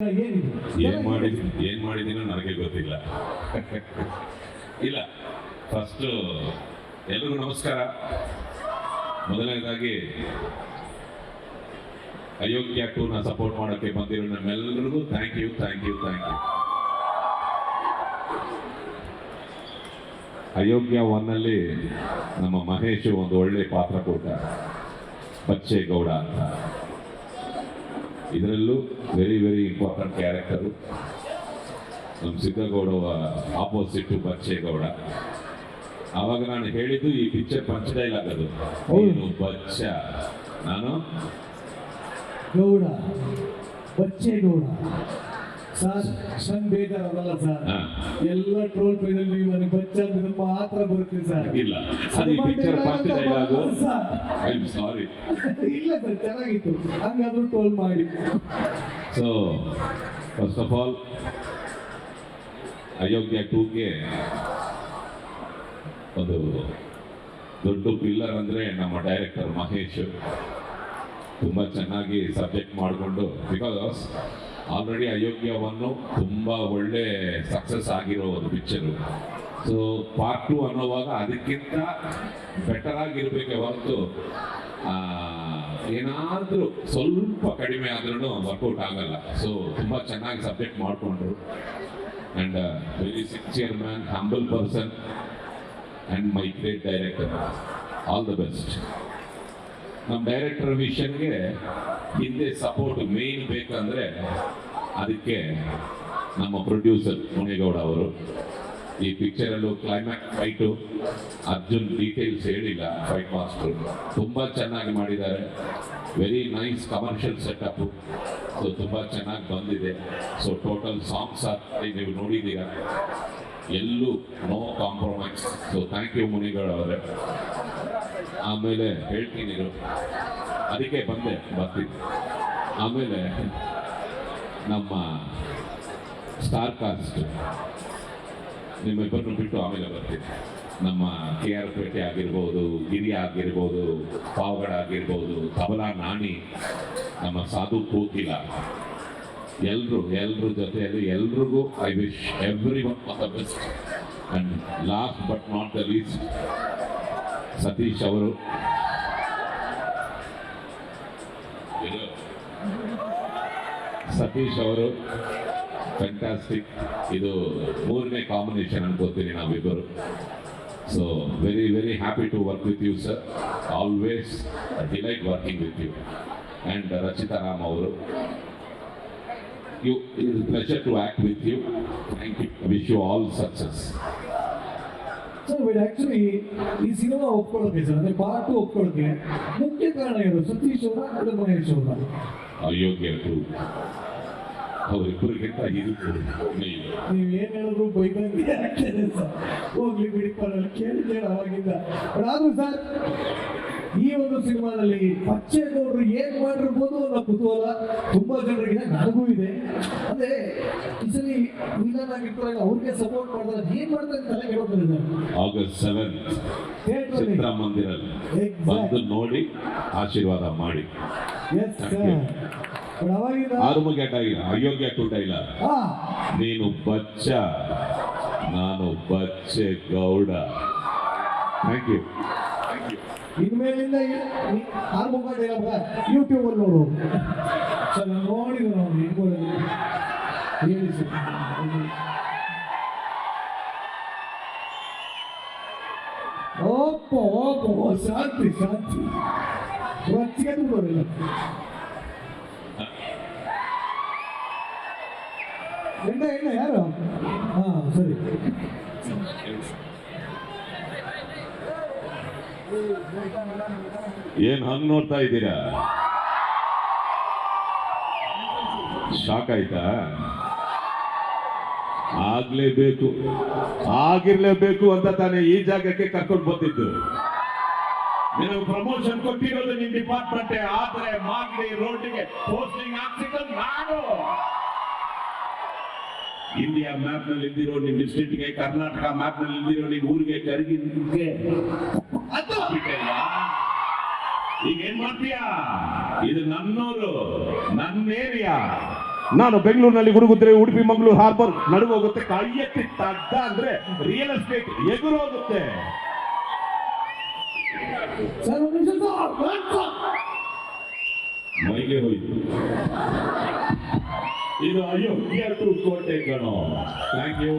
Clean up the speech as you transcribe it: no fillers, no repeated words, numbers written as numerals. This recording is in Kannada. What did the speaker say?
ಏನ್ ಮಾಡಿದೀನೋ ನನಗೆ ಗೊತ್ತಿಲ್ಲ. ಇಲ್ಲ, ಫಸ್ಟ್ ಎಲ್ರಿಗೂ ನಮಸ್ಕಾರ. ಮೊದಲನೇದಾಗಿ ಅಯೋಗ್ಯ 2ನ ಸಪೋರ್ಟ್ ಮಾಡೋಕ್ಕೆ ಬಂದಿರೋ ನಮ್ಮೆಲ್ಲರಿಗೂ ಥ್ಯಾಂಕ್ ಯು. ಅಯೋಗ್ಯ 1ನಲ್ಲಿ ನಮ್ಮ ಮಹೇಶ್ ಒಂದು ಒಳ್ಳೆ ಪಾತ್ರ ಕೊಟ್ಟ, ಬಚ್ಚೇಗೌಡ ಅಂತ. ಇದರಲ್ಲೂ ವೆರಿ ಇಂಪಾರ್ಟೆಂಟ್ ಕ್ಯಾರೆಕ್ಟರು. ನಮ್ಮ ಸಿದ್ದಗೌಡ ಆಪೋಸಿಟ್ ಬಚ್ಚೇಗೌಡ. ಆವಾಗ ನಾನು ಹೇಳಿದ್ದು ಈ ಪಿಕ್ಚರ್ ಪಂಚ ಡೈಲಾಗ್ ಅದು, ನೀನು ಬಚ್ಚ, ನಾನು ಗೌಡ, ಬಚ್ಚೇಗೌಡ. ಸರ್ ನನ್ ಬೇಜಾರಲ್ಲ ಸರ್, ಎಲ್ಲ ಟ್ರೋಲ್ ಪೇಜಲ್ಲಿ ನೀವು ನನಗೆ ಬಚ್ಚ ಅಂತ ಮಾತ್ರ ಬರುತ್ತೆ ಸರ್. ಇಲ್ಲ, ಅದು ಈ ಪಿಕ್ಚರ್ ಪಂಚ ಡೈಲಾಗು. I am sorry. ಇಲ್ಲ ಸರ್, ಚೆನ್ನಾಗಿತ್ತು, ಹಂಗಾದ್ರೂ ಟ್ರೋಲ್ ಮಾಡಿ. ಸೊ ಫಸ್ಟ್ ಆಫ್ ಆಲ್ ಅಯೋಗ್ಯ 2ಗೆ ಒಂದು ದೊಡ್ಡ ಪಿಲ್ಲರ್ ಅಂದ್ರೆ ನಮ್ಮ ಡೈರೆಕ್ಟರ್ ಮಹೇಶ್. ತುಂಬ ಚೆನ್ನಾಗಿ ಸಬ್ಜೆಕ್ಟ್ ಮಾಡಿಕೊಂಡು, ಬಿಕಾಸ್ ಆಲ್ರೆಡಿ ಅಯೋಗ್ಯ 1 ತುಂಬ ಒಳ್ಳೆ ಸಕ್ಸಸ್ ಆಗಿರೋ ಒಂದು ಪಿಕ್ಚರು. ಸೊ ಪಾರ್ಟ್ 2 ಅನ್ನೋವಾಗ ಅದಕ್ಕಿಂತ ಬೆಟರ್ ಆಗಿರ್ಬೇಕೆ ಹೊರತು ಏನಾದರೂ ಸ್ವಲ್ಪ ಕಡಿಮೆ ಆದ್ರೂ ವರ್ಕೌಟ್ ಆಗಲ್ಲ. ಸೊ ತುಂಬ ಚೆನ್ನಾಗಿ ಸಬ್ಜೆಕ್ಟ್ ಮಾಡಿಕೊಂಡ್ರು. And very sincere man, humble person and my great director. All the best. ನಮ್ಮ ಡೈರೆಕ್ಟರ್ ವಿಷನ್ಗೆ ಹಿಂದೆ ಸಪೋರ್ಟ್ ಮೇನ್ ಬೇಕಂದ್ರೆ ಅದಕ್ಕೆ ನಮ್ಮ ಪ್ರೊಡ್ಯೂಸರ್ ಮುನೇಗೌಡ ಅವರು. ಈ ಪಿಕ್ಚರಲ್ಲೂ ಕ್ಲೈಮ್ಯಾಕ್ಸ್ ಫೈಟು ಅರ್ಜುನ್ ಡೀಟೇಲ್ಸ್ ಹೇಳಿಲ್ಲ, ಫೈಟ್ ಮಾಸ್ಟರ್ ತುಂಬ ಚೆನ್ನಾಗಿ ಮಾಡಿದ್ದಾರೆ. Very nice commercial setup. So ತುಂಬ ಚೆನ್ನಾಗಿ ಬಂದಿದೆ. ಸೊ ಟೋಟಲ್ ಸಾಂಗ್ಸ್ ನೀವು ನೋಡಿದ್ದೀರ, ಎಲ್ಲೂ no compromise. So thank you Munigowda ಅವರೇ. ಆಮೇಲೆ ಹೇಳ್ತೀನಿ, ಅದಕ್ಕೆ ಬರ್ತೀನಿ. ಆಮೇಲೆ ನಮ್ಮ ಸ್ಟಾರ್ ಕಾಸ್ಟ್ ನಿಮ್ಮಿಬ್ಬರನ್ನು ಬಿಟ್ಟು ಆಮೇಲೆ ಬರ್ತೀನಿ. ನಮ್ಮ KR ಪೇಟೆ ಆಗಿರ್ಬೋದು, ಗಿರಿ ಆಗಿರ್ಬೋದು, ಪಾವಗಡ ಆಗಿರ್ಬೋದು, ತಬಲಾ ನಾಣಿ, ನಮ್ಮ ಸಾಧು ಕೋಕಿಲ, ಎಲ್ರ ಜೊತೆಯಲ್ಲಿ ಎಲ್ರಿಗೂ I wish everyone all the best. And last but not the least Sathish ಅವರು. ಫ್ಯಾಂಟಾಸ್ಟಿಕ್. ಇದು 3ನೇ ಕಾಂಬಿನೇಷನ್ ಅನ್ಕೋತೀನಿ ನಾವಿಬ್ಬರು. So very happy to work with you sir. Always delight working with you. And Rachita Ram ಅವರು, it is pleasure to act with you. Thank you. Wish you all success. Sir but actually ಈ ಸಿನಿಮಾ ಒಪ್ಕೊಳ್ಳೋಕೆ ಸರ್, ಅಂದ್ರೆ ಪಾರ್ಟ್ 2 ಒಪ್ಕೊಳ್ಳೋಕೆ ಮುಖ್ಯ ಕಾರಣ ಇರೋದು ಸತೀಶ್ ಅವರ ಮತ್ತು ಮಹೇಶ್ ಅವರ. ಅಯೋಗ್ಯ 2 ಅವರಿಬ್ಬರಿಗಿಂತ ಇದು ನೀವು ಏನ್ ಹೇಳಿದ್ರು ಬೈದಂಗೆ ಆಗ್ತದೆ ಸರ್. ಹೋಗ್ಲಿ ಬಿಡಿ, ಪರವಾಗಿ ಕೇಳಿದ್ದೇನೆ ಅವಾಗಿಂದ. ಆದ್ರೂ ಸರ್, ಈ ಒಂದು ಸಿನಿಮಾದಲ್ಲಿ ಬಚ್ಚೇಗೌಡರು ಏನ್ ಮಾಡಿರ್ಬೋದು ಅನ್ನೋ ಕುತೂಹಲ ತುಂಬಾ ಜನರಿಗೆ, ನನಗೂ ಇದೆ. ಅಂದ್ರೆ ಈ ಸಲ ವಿಲನ್ ಆಗಿರ್ತಾರೆ, ಅವ್ರಿಗೆ ಸಪೋರ್ಟ್ ಮಾಡಿದ್ರೆ ಏನ್ ಮಾಡ್ತಾರೆ ತಲೆ ಹೇಳೋದಿಲ್ಲ ಸರ್. August 7th ಚಿತ್ರಮಂದಿರಲ್ಲಿ ಬಂದು ನೋಡಿ ಆಶೀರ್ವಾದ ಮಾಡಿ. ಆರುಮುಗೆಟ್ ಆಗಿಲ್ಲ, ಅಯೋಗ್ಯ 2 ಡೈಲಾಗ್. ನೀನು ಬಚ್ಚ, ನಾನು ಬಚ್ಚೇಗೌಡ. Thank you. ಇನ್ಮೇಲಿಂದ ಆರ್ಮುಗೇಟ್ ಯೂಟ್ಯೂಬ್ ಅಲ್ಲಿ ನೋಡು ಸರ್. ನೋಡಿದ್ರು ನಾವು ಹೇಳಿ ಸರ್. ಓಪೋ ಶಾಂತಿ ರೊಚ್ಚಿಗೆ ನೋಡಿಲ್ಲ. ಎಂಡ ಯಾರು? ಹಾ ಸರಿ. ಏನ್ ಹಂಗ್ ನೋಡ್ತಾ ಇದ್ದೀರಾ? ಶಾಕ್ ಆಯ್ತಾ? ಆಗಿರ್ಲೇಬೇಕು ಅಂತ ತಾನೇ ಈ ಜಾಗಕ್ಕೆ ಕರ್ಕೊಂಡು ಬಂದಿದ್ದು. ನೀವು ಪ್ರಮೋಷನ್ ಕೊಟ್ಟಿರೋದು ನಿಮ್ ಡಿಪಾರ್ಟ್ಮೆಂಟ್, ಆದ್ರೆ ಮಾಗಡಿ ರೋಡ್ಗೆ ಪೋಸ್ಟಿಂಗ್ ಆಗ್ತಿದ್ದು ನಾನು. ಇಂಡಿಯಾ ಮ್ಯಾಪ್ ನಲ್ಲಿ ಇದ್ದಿರೋ ನಿಮ್ ಡಿಸ್ಟ್ರಿಕ್ಟ್ಗೆ, ಕರ್ನಾಟಕ ಮ್ಯಾಪ್ ನಲ್ಲಿ ಇದ್ದಿರೋ ನಿಮ್ ಊರಿಗೆ, ಕರಗಿಗೆ ಈಗ ಏನ್ ಮಾಡ್ತೀಯಾ? ಇದು ನನ್ನೂರು, ನನ್ನ ಏರಿಯಾ. ನಾನು ಬೆಂಗಳೂರಿನಲ್ಲಿ ಗುಡುಗುದ್ರೆ ಉಡುಪಿ ಮಂಗಳೂರು ಹಾರ್ಬರ್ ನಡುವೆ ಹೋಗುತ್ತೆ, ಕೈ ಎತ್ತಿ ತಡ್ಡ ಅಂದ್ರೆ ರಿಯಲ್ ಎಸ್ಟೇಟ್ ಎದುರೋಗುತ್ತೆ. ಸರ್ ಒಂದು ನಿಮಿಷ ಸರ್. ಮೈಗೆ ಹೋಯ್ತು. ಇದು ಅಯೋಗ್ಯ ಕೋಟೆ ಕಣೋ. Thank you.